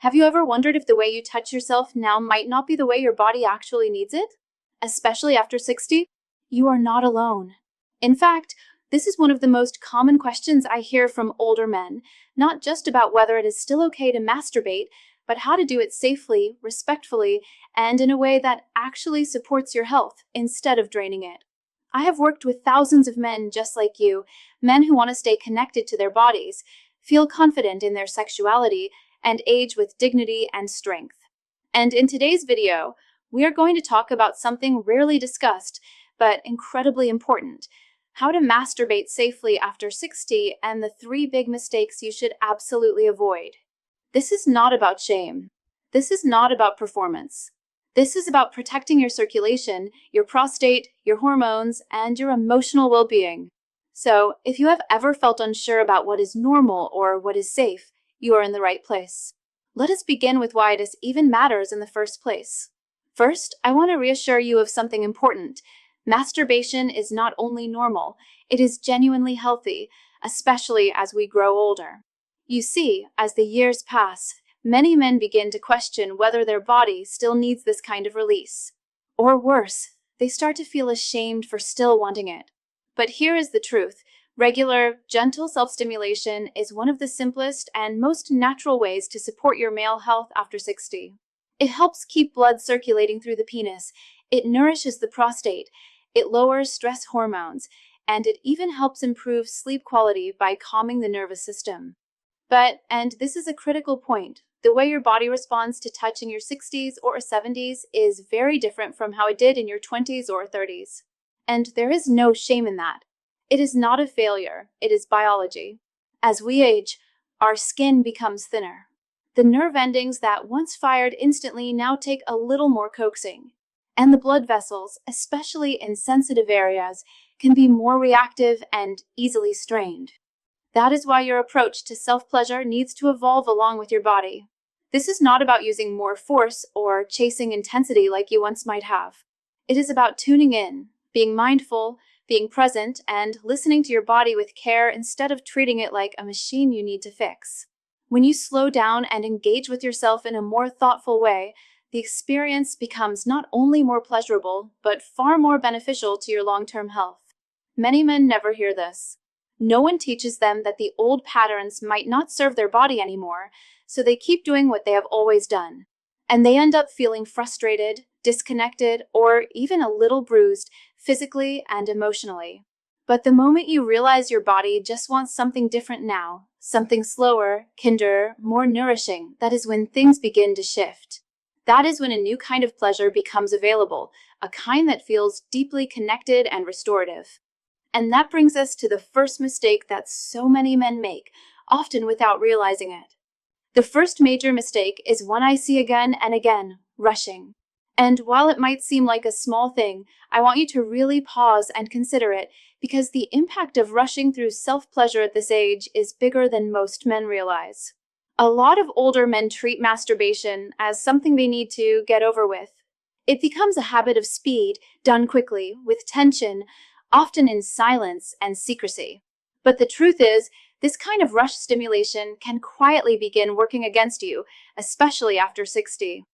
Have you ever wondered if the way you touch yourself now might not be the way your body actually needs it? Especially after 60? You are not alone. In fact, this is one of the most common questions I hear from older men, not just about whether it is still okay to masturbate, but how to do it safely, respectfully, and in a way that actually supports your health instead of draining it. I have worked with thousands of men just like you, men who want to stay connected to their bodies, feel confident in their sexuality, and age with dignity and strength. And in today's video, we are going to talk about something rarely discussed, but incredibly important: how to masturbate safely after 60 and the 3 big mistakes you should absolutely avoid. This is not about shame. This is not about performance. This is about protecting your circulation, your prostate, your hormones, and your emotional well-being. So, if you have ever felt unsure about what is normal or what is safe, you are in the right place. Let us begin with why this even matters in the first place. First, I want to reassure you of something important. Masturbation is not only normal, it is genuinely healthy, especially as we grow older. You see, as the years pass, many men begin to question whether their body still needs this kind of release. Or worse, they start to feel ashamed for still wanting it. But here is the truth. Regular, gentle self-stimulation is one of the simplest and most natural ways to support your male health after 60. It helps keep blood circulating through the penis, it nourishes the prostate, it lowers stress hormones, and it even helps improve sleep quality by calming the nervous system. But, and this is a critical point, the way your body responds to touch in your 60s or 70s is very different from how it did in your 20s or 30s. And there is no shame in that. It is not a failure, it is biology. As we age, our skin becomes thinner. The nerve endings that once fired instantly now take a little more coaxing. And the blood vessels, especially in sensitive areas, can be more reactive and easily strained. That is why your approach to self-pleasure needs to evolve along with your body. This is not about using more force or chasing intensity like you once might have. It is about tuning in, being mindful, being present, and listening to your body with care instead of treating it like a machine you need to fix. When you slow down and engage with yourself in a more thoughtful way, the experience becomes not only more pleasurable, but far more beneficial to your long-term health. Many men never hear this. No one teaches them that the old patterns might not serve their body anymore, so they keep doing what they have always done. And they end up feeling frustrated, disconnected, or even a little bruised, physically and emotionally. But the moment you realize your body just wants something different now, something slower, kinder, more nourishing, that is when things begin to shift. That is when a new kind of pleasure becomes available, a kind that feels deeply connected and restorative. And that brings us to the first mistake that so many men make, often without realizing it. The first major mistake is one I see again and again: rushing. And while it might seem like a small thing, I want you to really pause and consider it, because the impact of rushing through self-pleasure at this age is bigger than most men realize. A lot of older men treat masturbation as something they need to get over with. It becomes a habit of speed, done quickly, with tension, often in silence and secrecy. But the truth is, this kind of rush stimulation can quietly begin working against you, especially after 60.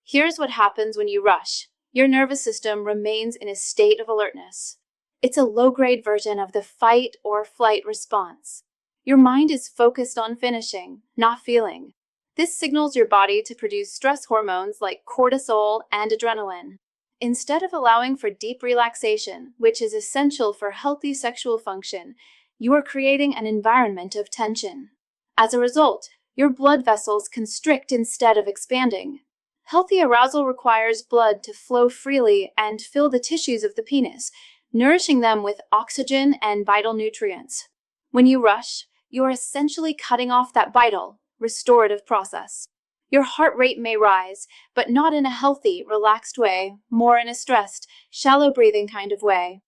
Here's what happens when you rush. Your nervous system remains in a state of alertness. It's a low-grade version of the fight or flight response. Your mind is focused on finishing, not feeling. This signals your body to produce stress hormones like cortisol and adrenaline. Instead of allowing for deep relaxation, which is essential for healthy sexual function, you are creating an environment of tension. As a result, your blood vessels constrict instead of expanding. Healthy arousal requires blood to flow freely and fill the tissues of the penis, nourishing them with oxygen and vital nutrients. When you rush, you are essentially cutting off that vital, restorative process. Your heart rate may rise, but not in a healthy, relaxed way, more in a stressed, shallow breathing kind of way.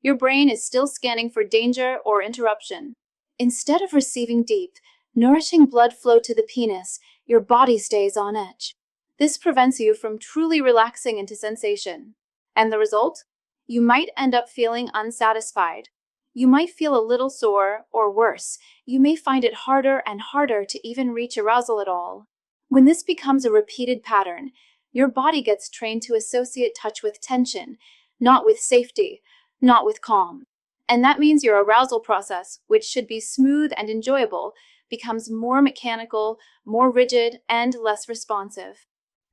Your brain is still scanning for danger or interruption. Instead of receiving deep, nourishing blood flow to the penis, your body stays on edge. This prevents you from truly relaxing into sensation. And the result? You might end up feeling unsatisfied. You might feel a little sore, or worse, you may find it harder and harder to even reach arousal at all. When this becomes a repeated pattern, your body gets trained to associate touch with tension, not with safety, not with calm. And that means your arousal process, which should be smooth and enjoyable, becomes more mechanical, more rigid, and less responsive.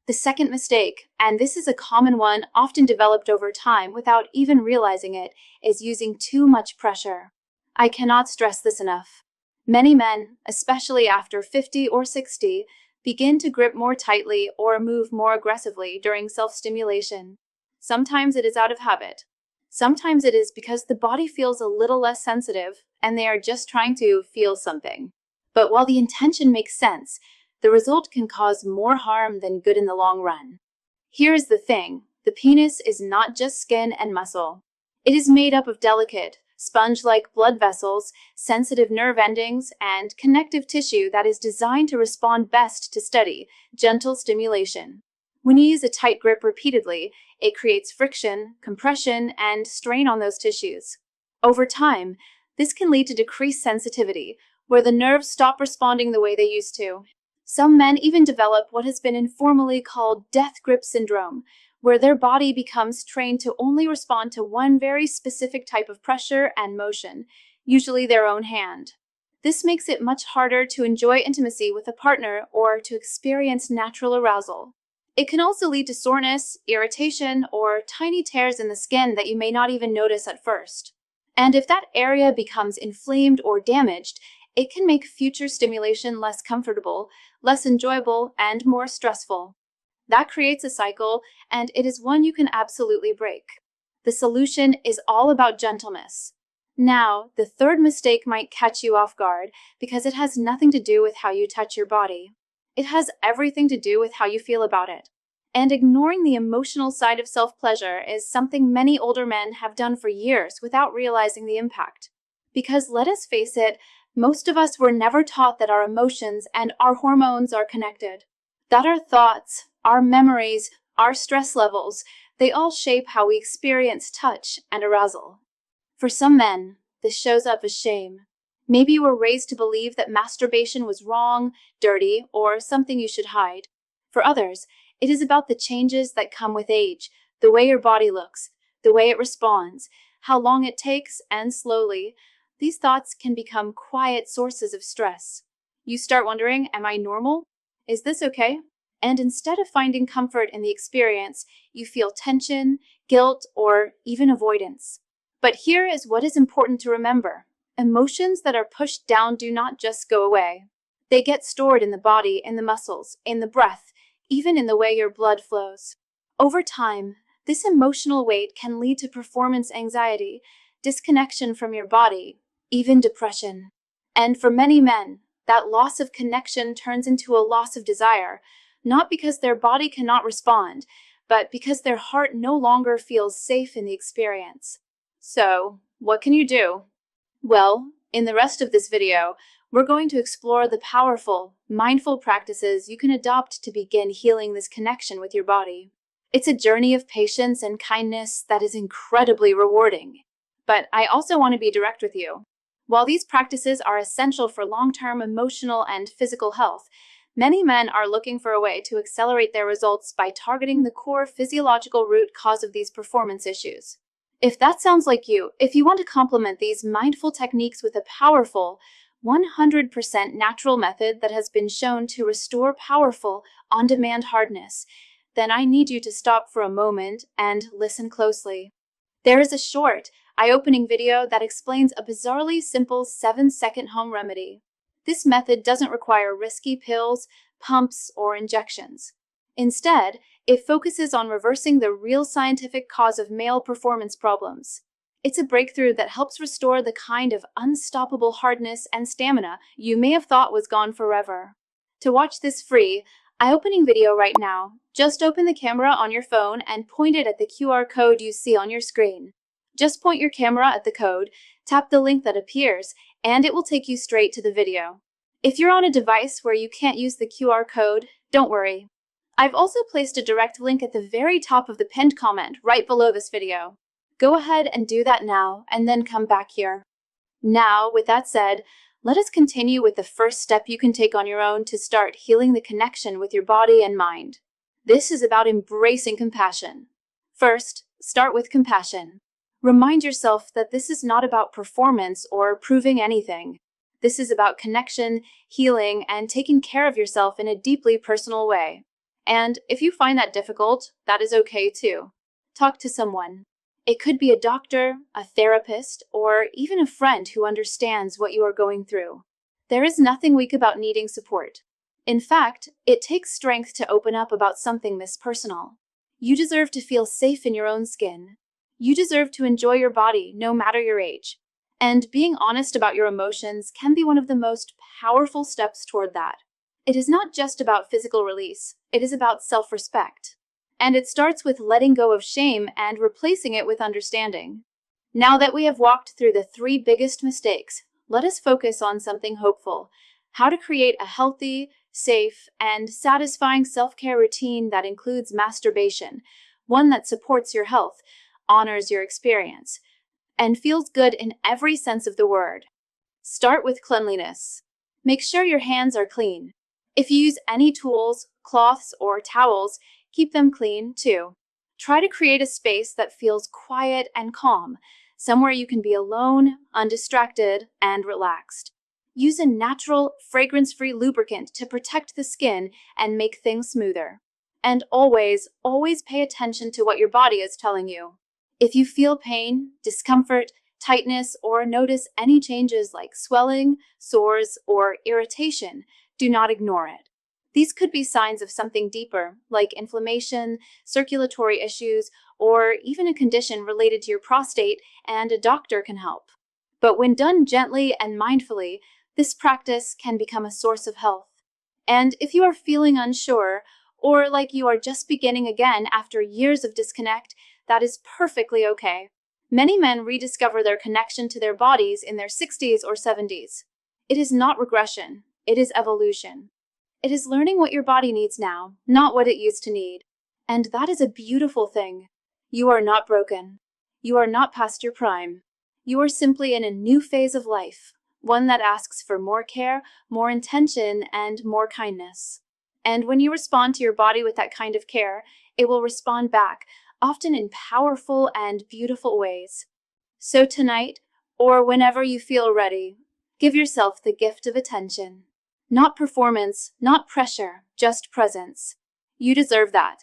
The second mistake, and this is a common one often developed over time without even realizing it, is using too much pressure. I cannot stress this enough. Many men, especially after 50 or 60, begin to grip more tightly or move more aggressively during self-stimulation. Sometimes it is out of habit. Sometimes it is because the body feels a little less sensitive and they are just trying to feel something. But while the intention makes sense, the result can cause more harm than good in the long run. Here is the thing: the penis is not just skin and muscle. It is made up of delicate, sponge-like blood vessels, sensitive nerve endings, and connective tissue that is designed to respond best to steady, gentle stimulation. When you use a tight grip repeatedly, it creates friction, compression, and strain on those tissues. Over time, this can lead to decreased sensitivity, where the nerves stop responding the way they used to. Some men even develop what has been informally called death grip syndrome, where their body becomes trained to only respond to one very specific type of pressure and motion, usually their own hand. This makes it much harder to enjoy intimacy with a partner or to experience natural arousal. It can also lead to soreness, irritation, or tiny tears in the skin that you may not even notice at first. And if that area becomes inflamed or damaged, it can make future stimulation less comfortable, less enjoyable, and more stressful. That creates a cycle, and it is one you can absolutely break. The solution is all about gentleness. Now, the third mistake might catch you off guard because it has nothing to do with how you touch your body. It has everything to do with how you feel about it. And ignoring the emotional side of self-pleasure is something many older men have done for years without realizing the impact. Because let us face it, most of us were never taught that our emotions and our hormones are connected. That our thoughts, our memories, our stress levels, they all shape how we experience touch and arousal. For some men, this shows up as shame. Maybe you were raised to believe that masturbation was wrong, dirty, or something you should hide. For others, it is about the changes that come with age, the way your body looks, the way it responds, how long it takes, and slowly, these thoughts can become quiet sources of stress. You start wondering, am I normal? Is this okay? And instead of finding comfort in the experience, you feel tension, guilt, or even avoidance. But here is what is important to remember. Emotions that are pushed down do not just go away. They get stored in the body, in the muscles, in the breath, even in the way your blood flows. Over time, this emotional weight can lead to performance anxiety, disconnection from your body, even depression. And for many men, that loss of connection turns into a loss of desire, not because their body cannot respond, but because their heart no longer feels safe in the experience. So, what can you do? Well, in the rest of this video, we're going to explore the powerful, mindful practices you can adopt to begin healing this connection with your body. It's a journey of patience and kindness that is incredibly rewarding. But I also want to be direct with you. While these practices are essential for long-term emotional and physical health, many men are looking for a way to accelerate their results by targeting the core physiological root cause of these performance issues. If that sounds like you, if you want to complement these mindful techniques with a powerful, 100% natural method that has been shown to restore powerful, on-demand hardness, then I need you to stop for a moment and listen closely. There is a short, eye-opening video that explains a bizarrely simple 7-second home remedy. This method doesn't require risky pills, pumps, or injections. Instead, it focuses on reversing the real scientific cause of male performance problems. It's a breakthrough that helps restore the kind of unstoppable hardness and stamina you may have thought was gone forever. To watch this free, eye-opening video right now, just open the camera on your phone and point it at the QR code you see on your screen. Just point your camera at the code, tap the link that appears, and it will take you straight to the video. If you're on a device where you can't use the QR code, don't worry. I've also placed a direct link at the very top of the pinned comment right below this video. Go ahead and do that now, and then come back here. Now, with that said, Let us continue with the first step you can take on your own to start healing the connection with your body and mind. This is about embracing compassion. First, start with compassion. Remind yourself that this is not about performance or proving anything. This is about connection, healing, and taking care of yourself in a deeply personal way. And if you find that difficult, that is okay too. Talk to someone. It could be a doctor, a therapist, or even a friend who understands what you are going through. There is nothing weak about needing support. In fact, it takes strength to open up about something this personal. You deserve to feel safe in your own skin. You deserve to enjoy your body, no matter your age. And being honest about your emotions can be one of the most powerful steps toward that. It is not just about physical release, it is about self-respect. And it starts with letting go of shame and replacing it with understanding. Now that we have walked through the 3 biggest mistakes, let us focus on something hopeful: how to create a healthy, safe, and satisfying self-care routine that includes masturbation, one that supports your health, honors your experience, and feels good in every sense of the word. Start with cleanliness. Make sure your hands are clean. If you use any tools, cloths, or towels, keep them clean too. Try to create a space that feels quiet and calm, somewhere you can be alone, undistracted, and relaxed. Use a natural, fragrance-free lubricant to protect the skin and make things smoother. And always, always pay attention to what your body is telling you. If you feel pain, discomfort, tightness, or notice any changes like swelling, sores, or irritation, do not ignore it. These could be signs of something deeper, like inflammation, circulatory issues, or even a condition related to your prostate, and a doctor can help. But when done gently and mindfully, this practice can become a source of health. And if you are feeling unsure, or like you are just beginning again after years of disconnect, that is perfectly okay. Many men rediscover their connection to their bodies in their 60s or 70s. It is not regression, it is evolution. It is learning what your body needs now, not what it used to need. And that is a beautiful thing. You are not broken. You are not past your prime. You are simply in a new phase of life, one that asks for more care, more intention, and more kindness. And when you respond to your body with that kind of care, it will respond back, often in powerful and beautiful ways. So tonight, or whenever you feel ready, give yourself the gift of attention. Not performance, not pressure, just presence. You deserve that.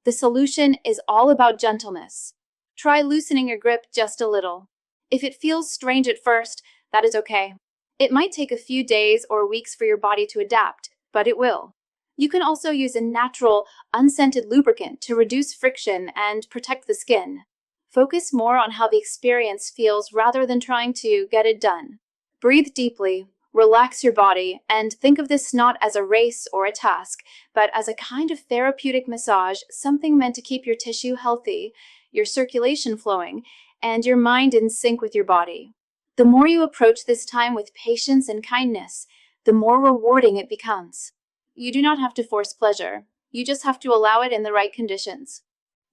The solution is all about gentleness. Try loosening your grip just a little. If it feels strange at first, that is okay. It might take a few days or weeks for your body to adapt, but it will. You can also use a natural, unscented lubricant to reduce friction and protect the skin. Focus more on how the experience feels rather than trying to get it done. Breathe deeply, relax your body, and think of this not as a race or a task, but as a kind of therapeutic massage, something meant to keep your tissue healthy, your circulation flowing, and your mind in sync with your body. The more you approach this time with patience and kindness, the more rewarding it becomes. You do not have to force pleasure. You just have to allow it in the right conditions.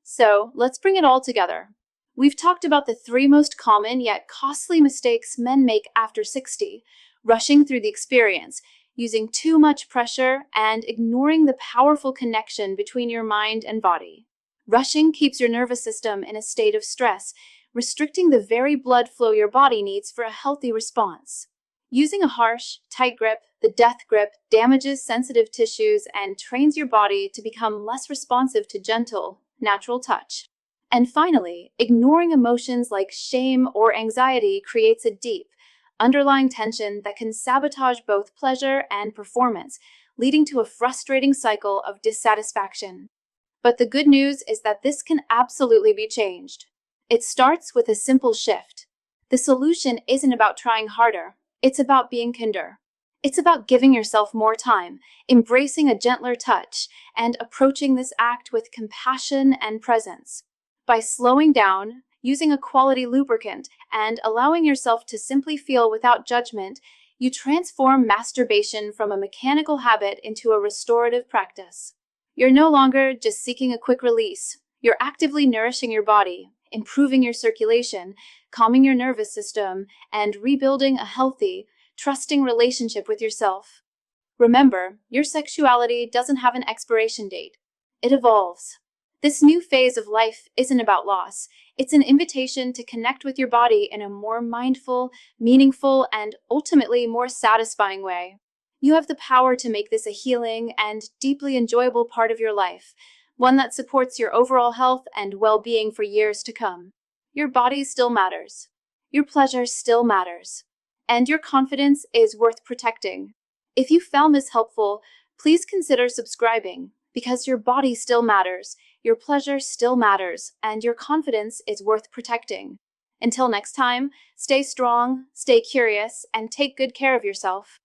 So, let's bring it all together. We've talked about the 3 most common yet costly mistakes men make after 60, rushing through the experience, using too much pressure, and ignoring the powerful connection between your mind and body. Rushing keeps your nervous system in a state of stress, restricting the very blood flow your body needs for a healthy response. Using a harsh, tight grip, the death grip, damages sensitive tissues and trains your body to become less responsive to gentle, natural touch. And finally, ignoring emotions like shame or anxiety creates a deep, underlying tension that can sabotage both pleasure and performance, leading to a frustrating cycle of dissatisfaction. But the good news is that this can absolutely be changed. It starts with a simple shift. The solution isn't about trying harder. It's about being kinder. It's about giving yourself more time, embracing a gentler touch, and approaching this act with compassion and presence. By slowing down, using a quality lubricant, and allowing yourself to simply feel without judgment, you transform masturbation from a mechanical habit into a restorative practice. You're no longer just seeking a quick release. You're actively nourishing your body, improving your circulation, calming your nervous system, and rebuilding a healthy, trusting relationship with yourself. Remember, your sexuality doesn't have an expiration date. It evolves. This new phase of life isn't about loss. It's an invitation to connect with your body in a more mindful, meaningful, and ultimately more satisfying way. You have the power to make this a healing and deeply enjoyable part of your life, one that supports your overall health and well-being for years to come. Your body still matters. Your pleasure still matters. And your confidence is worth protecting. If you found this helpful, please consider subscribing, because your body still matters, your pleasure still matters, and your confidence is worth protecting. Until next time, stay strong, stay curious, and take good care of yourself.